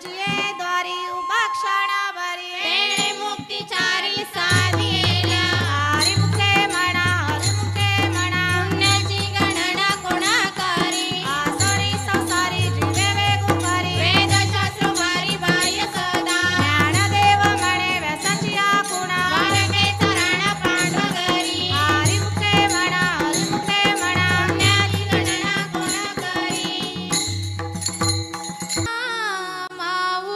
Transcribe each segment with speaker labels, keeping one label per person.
Speaker 1: जिये द्वारी उभा क्षणभरी
Speaker 2: तेणे मुक्तीचारी साधिएला
Speaker 1: हरिमुखे म्हणा
Speaker 2: पुण्याची गणना कोणा करी
Speaker 1: आसरी संसारी जीवे वेगुंबरी
Speaker 2: वेदशास्त्र भारी बाह्य सदा
Speaker 1: ज्ञानदेव म्हणे व्यासाची आकुणा
Speaker 2: वारकेचा राणा पांडुरंगरी
Speaker 1: हरिमुखे म्हणा
Speaker 2: पुण्याची गणना कोणा करी माऊ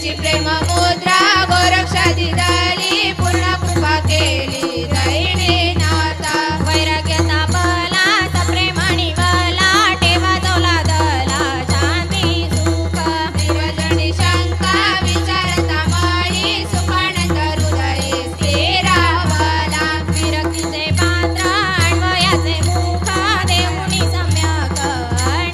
Speaker 2: त्याची प्रेम मुद्रा गोरक्षा दिली पूर्ण कृपा केली दैनी नाथा
Speaker 1: वैराग्यता बला सप्रेमाणी बला ठेवा चौला दला शांती सुख
Speaker 2: निर्वजनी शंका विचारता मळी सुखानंद हृदयी स्थिरावला
Speaker 1: विरक्तीचे पात्र अन्वयाचे मुख देऊनी सम्यक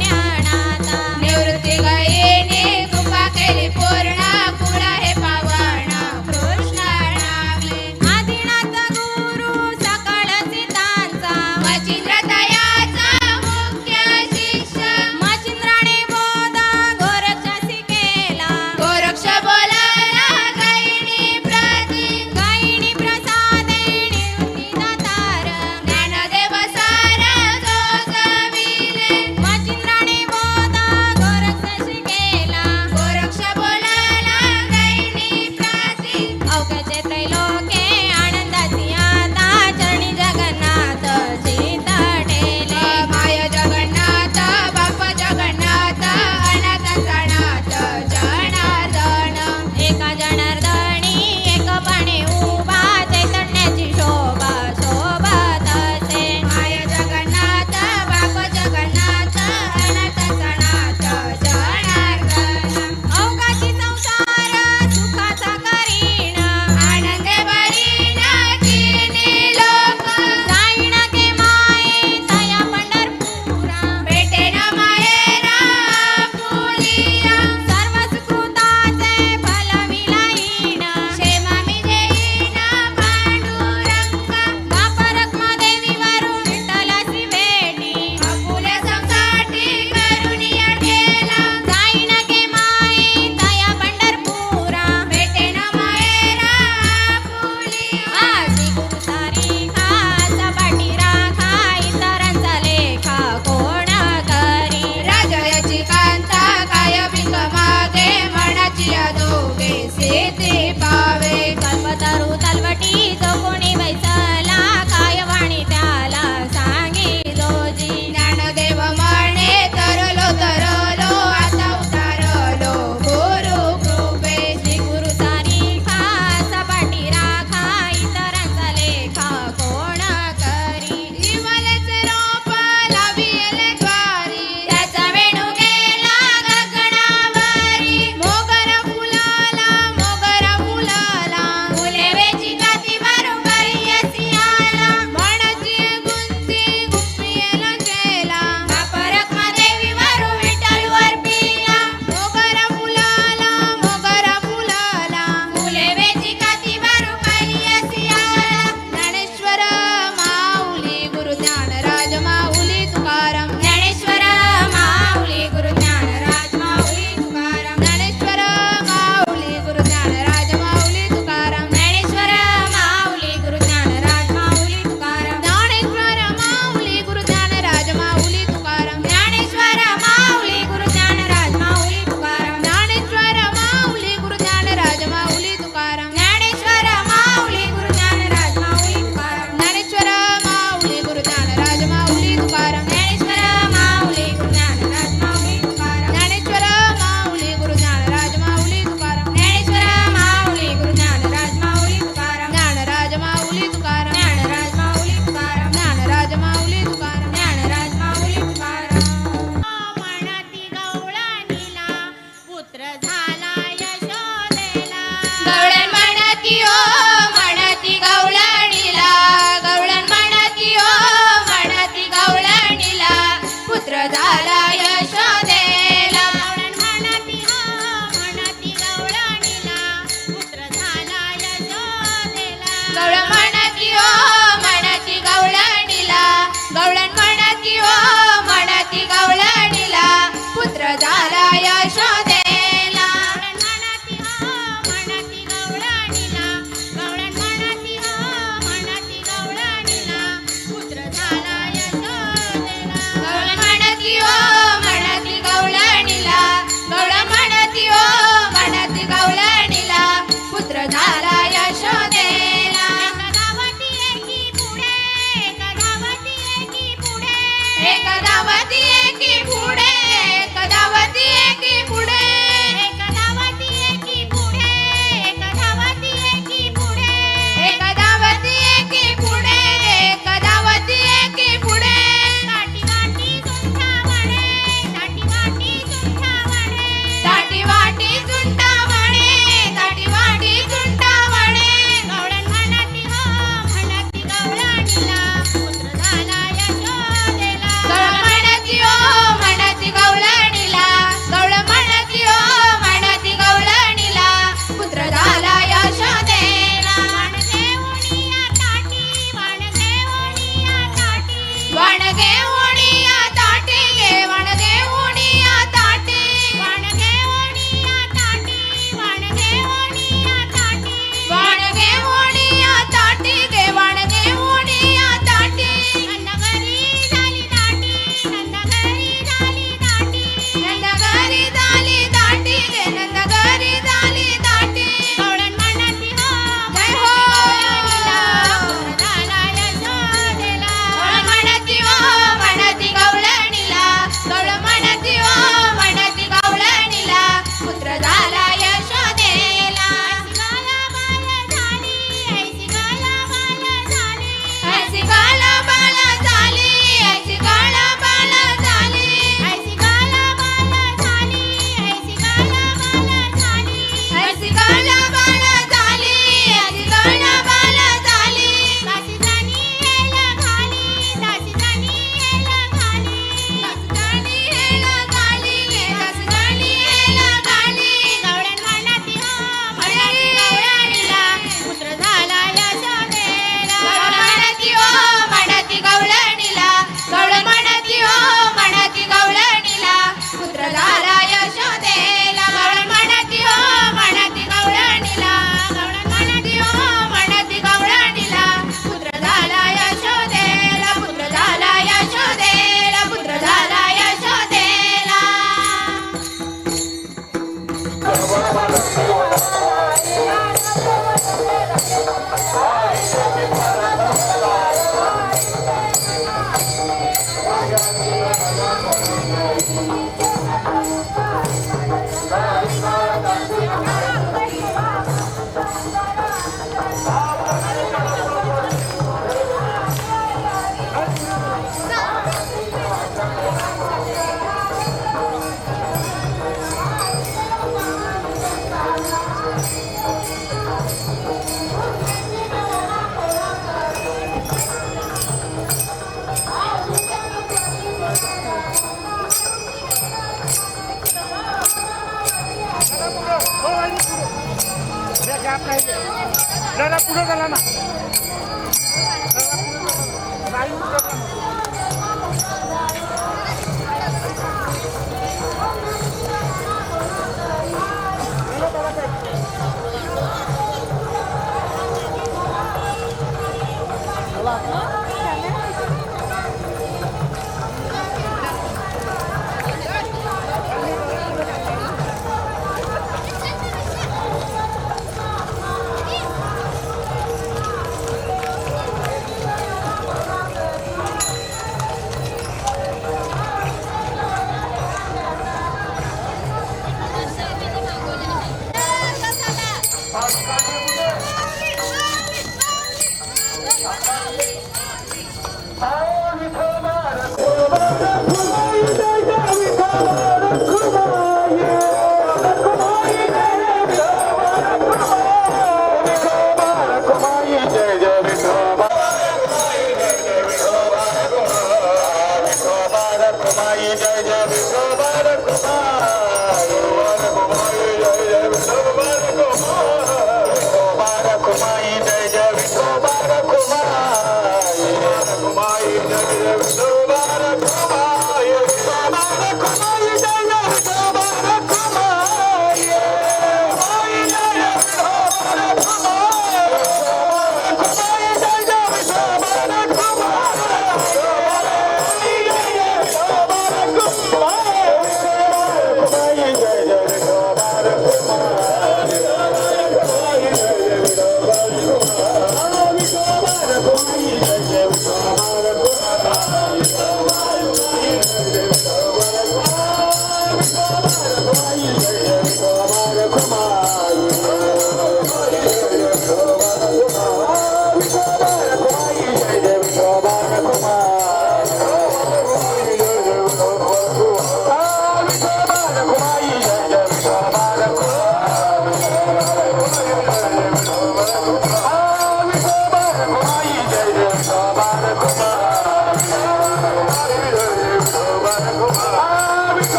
Speaker 1: ज्ञानाता
Speaker 2: निवृत्ती गयेने कृपा केली पूर्ण कुळ हे पावन कृष्ण नामे
Speaker 1: आदिनाथ गुरु सकळ सिद्धांचा
Speaker 2: मचिंद्र दयाचा मुख्य शिष्य
Speaker 1: मचिंद्राने बोध गोरक्षा शिकेला
Speaker 2: गोरक्ष बोलायला गैनी प्रती
Speaker 1: गायिनी प्रसादे निवृत्ती दातार
Speaker 2: ज्ञानदेव सार जो जविले
Speaker 1: मचिंद्राने बोध गोरक्षा शिकेला
Speaker 2: गोरक्ष बोलायला गैनी प्रती
Speaker 1: अवघ्याचे त्रैलोके आनंदाची आता चरणी जगन्नाथ चित्त ठेले
Speaker 2: माय जगन्नाथ बाप जगन्नाथ अनाथांचा नाथ जनार्दन
Speaker 1: एका जनार्दनी एकपणे उभा चैतन्याची शोभा शोभत असे
Speaker 2: माय जगन्नाथ बाप जगन्नाथ अनाथांचा नाथ जनार्दन
Speaker 1: अवघाची संसार सुखाचा करीण
Speaker 2: आनंदे बरीण तिन्ही लोक
Speaker 1: जाईन के माये तया पंढरपुरा
Speaker 2: भेटेन मायेरा फुलिया
Speaker 1: सर्व सुकृताचे फल विलाईन
Speaker 2: क्षेमा मी देईन पांडुरंगा
Speaker 1: बाप रखमादेवी वरून विठ्ठलाची भेटी
Speaker 2: फुले संसाठी करुणिया ठेला
Speaker 1: जाईन के माये तया पंढरपुरा
Speaker 2: भेटेन मायेरा फुलिया
Speaker 1: आजी गुरु सारिखा सपाटी राखा इतरांचा लेखा कोण करी
Speaker 2: राजयाची कांता काय भिंग मागे मनाची या दोघे सिद्धी पावे
Speaker 1: कल्पतरू तलवटी जो कोणी बैसला काय वाणी त्याला सांगी जोजी
Speaker 2: ज्ञानदेव म्हणे तरलो तरलो आता उतारलो गुरु कृपे
Speaker 1: श्री गुरु सारिखा सपाटी राखा इतरांचा लेखा कोण करी
Speaker 2: विमलेचे रोप लाविले द्वारी त्याचा वेणू गेला गगनावरी मोगरा फुलाला फुले वेची काती भरून बाई असी आला मनाची गुंती गुप्पियेला केला बाप रखमादेवी वरून विठ्ठलवर पिला मोगरा फुलाला फुले वेची काती भरून बाई असी आला ज्ञानेश्वर माऊली गुरु ज्ञानराज माऊली तुकाराम ज्ञानेश्वर माऊली गुरु ज्ञानराज माऊली तुकाराम ज्ञानेश्वर माऊली गुरु ज्ञानराज माऊली तुकाराम ज्ञानेश्वर माऊली गुरु ज्ञानराज माऊली तुकाराम ज्ञानेश्वर माऊली गुरु ज्ञानराज माऊली तुकाराम ज्ञानेश्वर माऊली गुरु ज्ञानराज माऊली तुकाराम ज्ञानेश्वर माऊली गुरु ज्ञानराज माऊली तुकाराम ज्ञानेश्वर माऊली गुरु ज्ञानराज माऊली तुकाराम ज्ञानेश्वर माऊली गुरु ज्ञानराज माऊली तुकाराम ज्ञानेश्वर माऊली गुरु ज्ञानराज माऊली तुकाराम ज्ञानेश्वर माऊली गुरु ज्ञानराज माऊली तुकाराम ज्ञानेश्वर माऊली गुरु ज्ञानराज माऊली तुकाराम ज्ञानराज माऊली तुकाराम ज्ञानराज माऊली तुकाराम ज्ञानराज माऊली तुकाराम ज्ञानराज माऊली तुकाराम
Speaker 1: म्हणती गवळणीला पुत्र झाला यशोदेला
Speaker 2: गवळण म्हणती ओ म्हणती गवळणीला गवळण म्हणती ओ म्हणती गवळणीला पुत्र झाला यशोदेला
Speaker 1: गवळण म्हणती हो म्हणती गवळणीला पुत्र झाला यशोदेला
Speaker 2: गवळण म्हणती ओ म्हणती गवळणीला गवळण म्हणती ओ म्हणती गवळणीला पुत्र झाला यशोदेला
Speaker 3: जरा पुढे झाला ना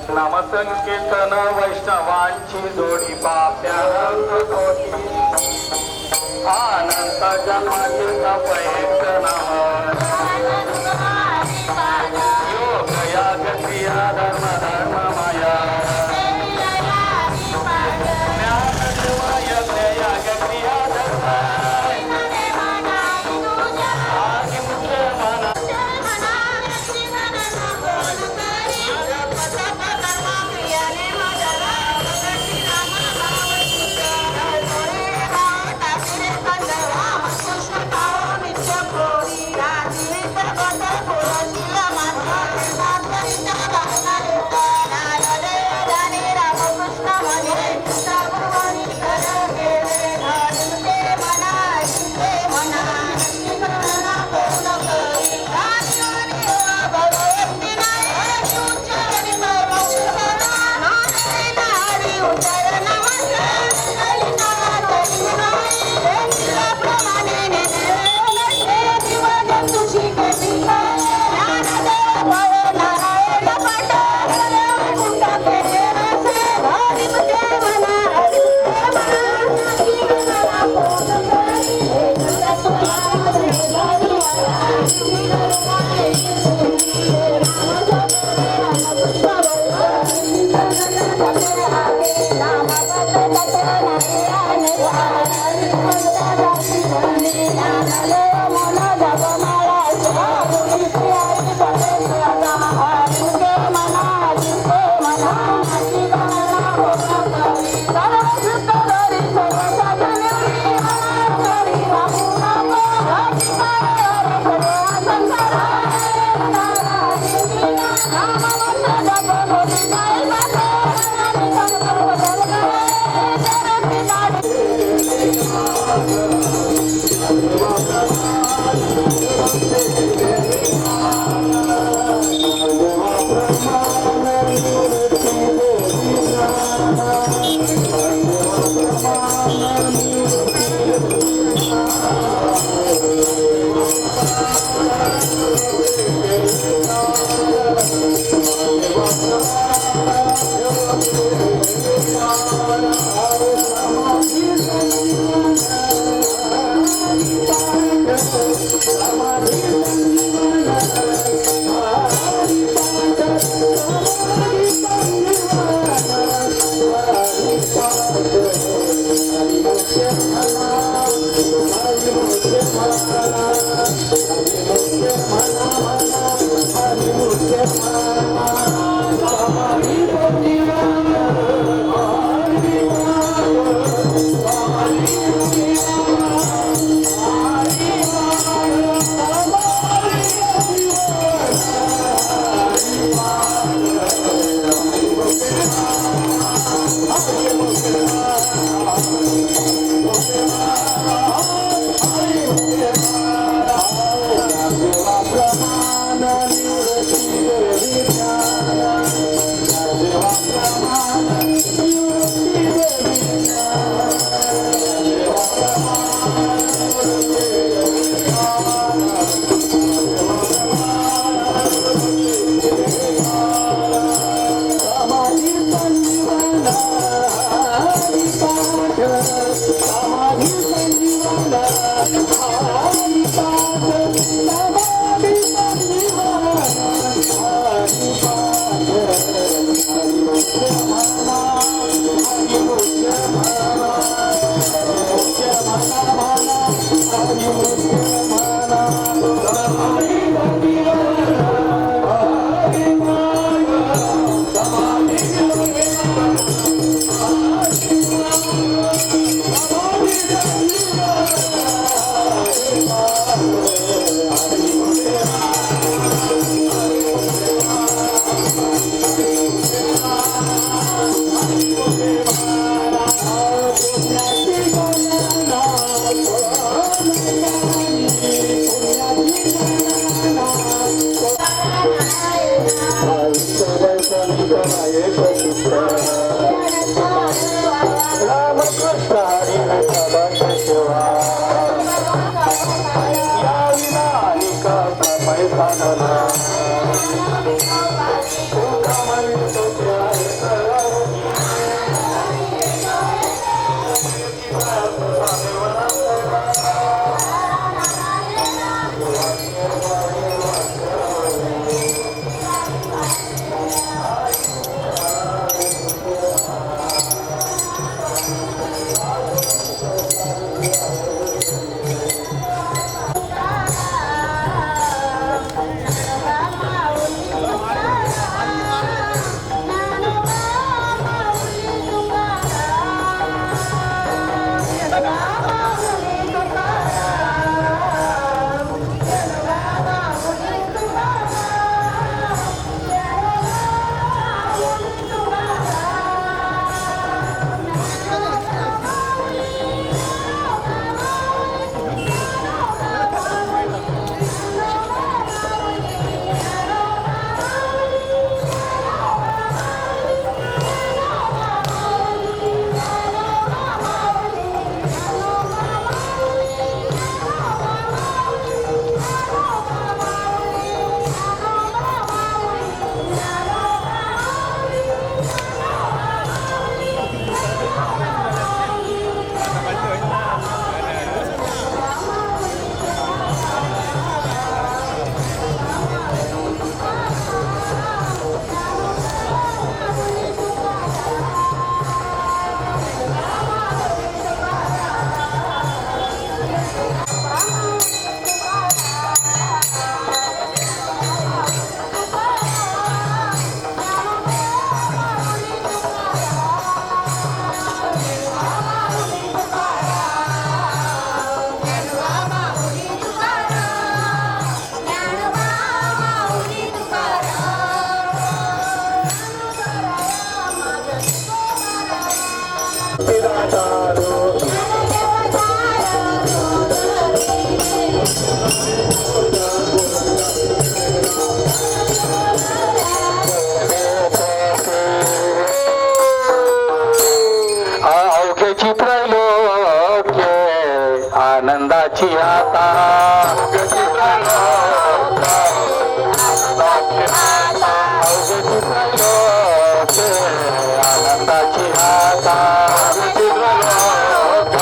Speaker 4: नामसंकीर्तन वैष्णवांची जोडी पाप्यानंद कोटी अनंत जन्मातीर्थ पयेत नाम योग याग क्रिया धर्म धर्म माया ज्ञान देव यज्ञ याग क्रिया धर्म आदि मुख्य मना
Speaker 2: कृष्ण
Speaker 5: Thank you.
Speaker 4: आनंदाची आता अवघी त्रैलोक्य, आनंदाची आता अवघी त्रैलोक्य, आनंदाची आता अवघी त्रैलोक्य,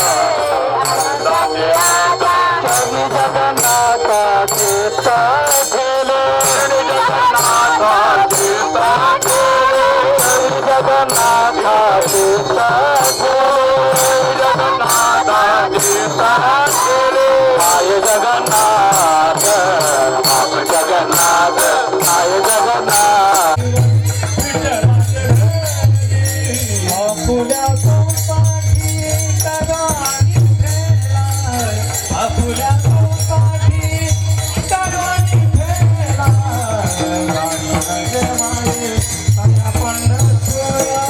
Speaker 4: आनंदाची आता चली जगन्नाथा चित्त खेले, जगन्नाथा चित्त खेले, जगन्नाथा चित्त खेले, जगन्नाथा चित्त खेले, आय जगन्नाथ आप जगन्नाथ आय जगन्नाथ
Speaker 3: आपुल्या चौपाटी तगानी फेला, आपुल्या चौपाटी तगानी फेला, गाणी नगे माये साया पंढरपुरा,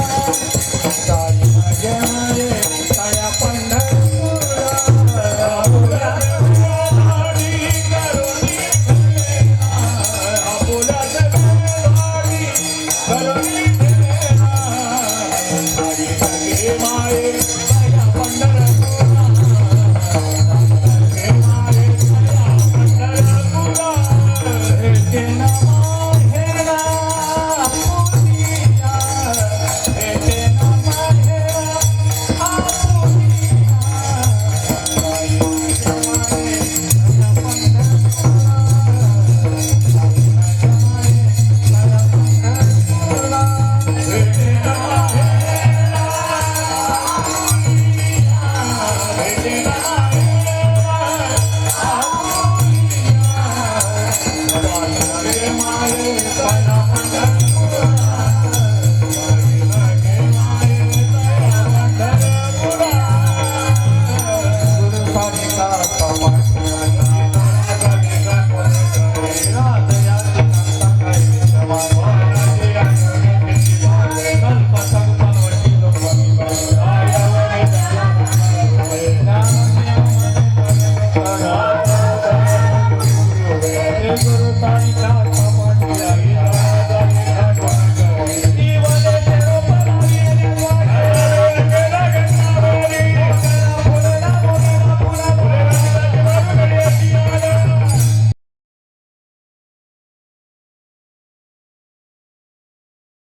Speaker 3: गाणी नगे माये साया पंढरपुरा, आपुल्या चौपाटी करुणी फेला, आपुल्या चौपाटी करुणी फेला, गाणी नगे माये साया पंढरपुरा, नगे माये साया पंढरपुरा, हे नमा हेरा आपुलिया, हे नमा हेरा आपुलिया, गाणी नगे माये साया पंढरपुरा, गाणी नगे माये साया पंढरपुरा, हे नमा हेरा Thank you.